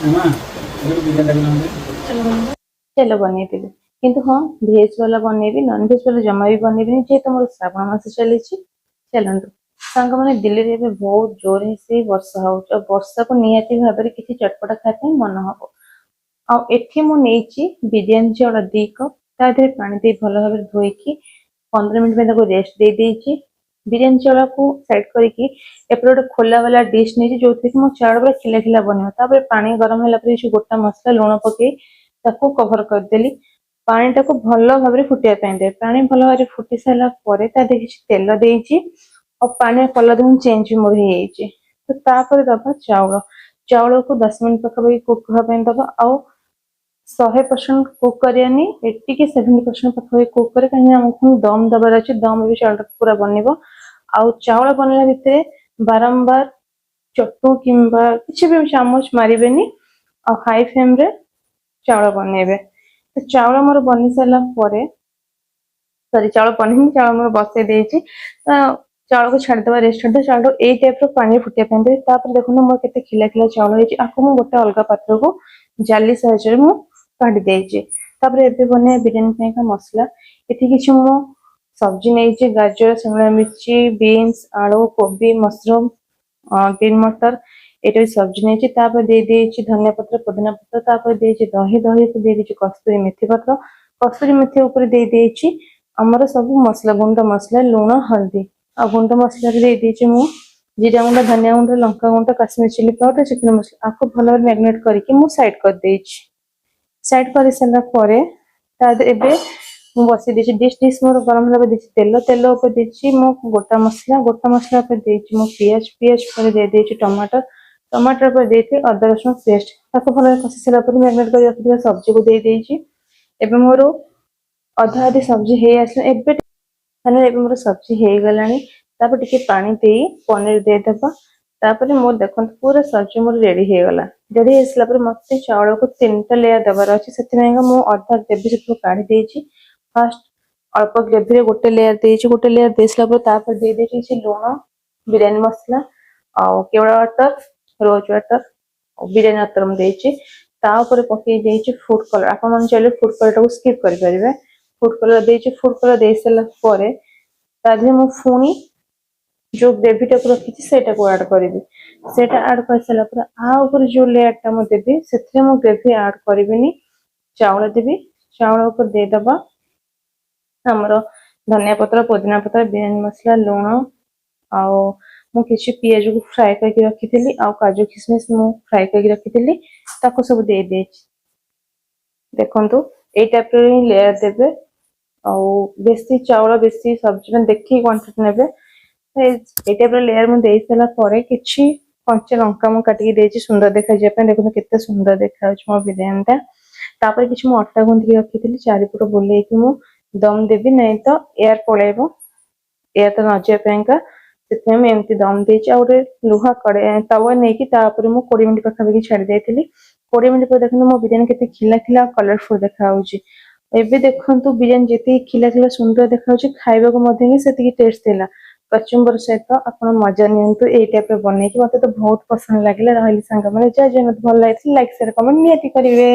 चलो बनईदेवी किंतु हाँ भेज वाला बनईबी नॉन भेज वाला जमा भी बनईबी जेहेतु मोर श्रावण मास चली चलतु सांग मैंने दिल्ली में बहुत जोर से वर्षा हो वर्षा को निहाती भाव में किसी चटपटा खाया मन हम आठी मुझे बिरियानी चाउल 2 कप ता देहरे पानी दे भल भाव धोईकी 15 मिनट में रेस्ट दे देइछि बिरियानी चाउल को साइड करके एपटे गोटे खोला वाला डिश नहीं जो थी मो चाउल पूरा खिला खिला बनवा पानी गरम है गोटा मसला लुण पकई ताको कवर करदेली पानी टाको भल भाव में फुटिया दे पानी भल भाव फुटी सारा तेल देइछि और पानी कलर देखो चेंज भी मोर हो तो तापर दबा चाउल चाउल को 10 मिनट पाखापाखि कुक हाँपाई दबा आउ 100% कुक करानी 80 कि 70% पाखापाखि कुक करे कहीं दम दबार अच्छे दम भी चाउल पूरा बनइबो आउ चाउल बनला भितर बारंबार चटू किंबा किसी भी चामच मारिबेनी और हाई फ्लेम रे चाउल बनइबे तो चाउल मोर बनी सारा परे सॉरी चाउल बनी चाउल मोर बसई देइछि चाउल को छाड़देवा रेस्ट छाड़ चाउल ए टाइप रो पानी फुटिया देवी देखो मोर केते खिला खिला चाउल होइछि आको मु गोटे अलग पात्र को जाली साहाय्य मु काढी देइछि तापर एबे बने बिरियानी पे का मसला एथि किछु मु सब्जी नहीं गाजर शिमला मिर्ची बीन्स आलू कोबी मशरूम ग्रीन मटर ये सब्जी नहीं दे देइछि धनिया पत्र पुदीना पत्र तापर देइछि दही दही को दे देइछि कस्तूरी मेथी पत्र कस्तूरी मेथी ऊपर दे देइछि हमर सब मसला गुंड मसला लूण हल्दी आ गुंड मसला दे देइछि मु जीरा गुंड धनिया गुंड लंका गुंड काश्मीर चिली पाउडर चिकन मसला आपको भल मैरिनेट करके मु साइड कर देइछि साइड कर सारा पर एबे मु बसी देछि डिश मोर गरम लगे देछि तेल तेल ऊपर देछि मु गोटा मसला ऊपर देछि मु पियाज पियाज पर दे देछि टमाटर टमाटर पर देछि अदरक रसुन पेस्ट ताको भल कसी सारा पर मैरिनेट कर रखिथिबा सब्जी को दे देछि एबे मोर अधा आधी सब्जी हे आसला एबे माने एबे मोर सब्जी हे गलानी तापर टिके पानी देई पनीर दे देबा तापर मोर देखन पूरा सब्जी मोर रेडी हे गला रेडी हेसला पर मते चावल को 3टा लेयर देबार अछि सेतिमेगा मु अधा देबी से काढी देछि फर्स्ट अल्प ग्रेवी रे गोटे लेयर देसला पर तापर दे देछि से लूण बिरयानी मसला और केवड़ा वाटर रोज वाटर और बिरयानी वाटर हम देछि ता ऊपर पकई देछि फूड कलर आपन मन चाहे फूड कलर को स्किप करि परिबे फूड कलर देछि फूड कलर देसला परे ताजे मु फुनी जो ग्रेवी टा रखी सेटा को ऐड करिबी सेटा ऐड कर सला पर आ ऊपर जो लेयर टा मु देबी सेथरे मु ग्रेवी ऐड करिबिनी चावल देबी चावल ऊपर दे दबा हमरो धनिया पत्र पुदीना पत्र बिरयानी मसला लूण आउ मु किछि पियाज को फ्राई करके रखिथिली आउ काजू किशमिश मु फ्राई करके रखिथिली ताको सब दे दे देखंतु ए टाइप रो लेयर देबे आउ बेसी चावल बेसी सब्जी में देखि क्वांटिटी नेबे ए टाइप रो लेयर मु देई सला परे किछि कंचा लंका मु काटी देछि सुंदर देखा जे पे देखो केते सुंदर देखा छ मो बिरयानी ता तापर किछि मु आटा गुंथि रखिथिली चारि पुट बोले कि मु दम देबी नहीं तो एयर पळेबो एयर तो नजे पेंका सेते में एमती दम देछि और लुहा कड़े तवा नै कि तापर मु 20 मिनिट पखा बगी छाडी देथिली 20 मिनिट पर देखन मो बिरयानी केते खिला खिला कलरफुल देखा होछि एबे देखंतु बिरयानी जेते खिला खिला सुंदर देखा होछि खाइबा को मध्ये सेति की टेस्ट देला कचुंबर सहित अपन मजा नियंतु ए टाइप रे बनै कि मते तो बहुत पसंद लागिला रहली संग माने जे मते भल लागिला लाइक शेयर कमेंट नियति करिवे।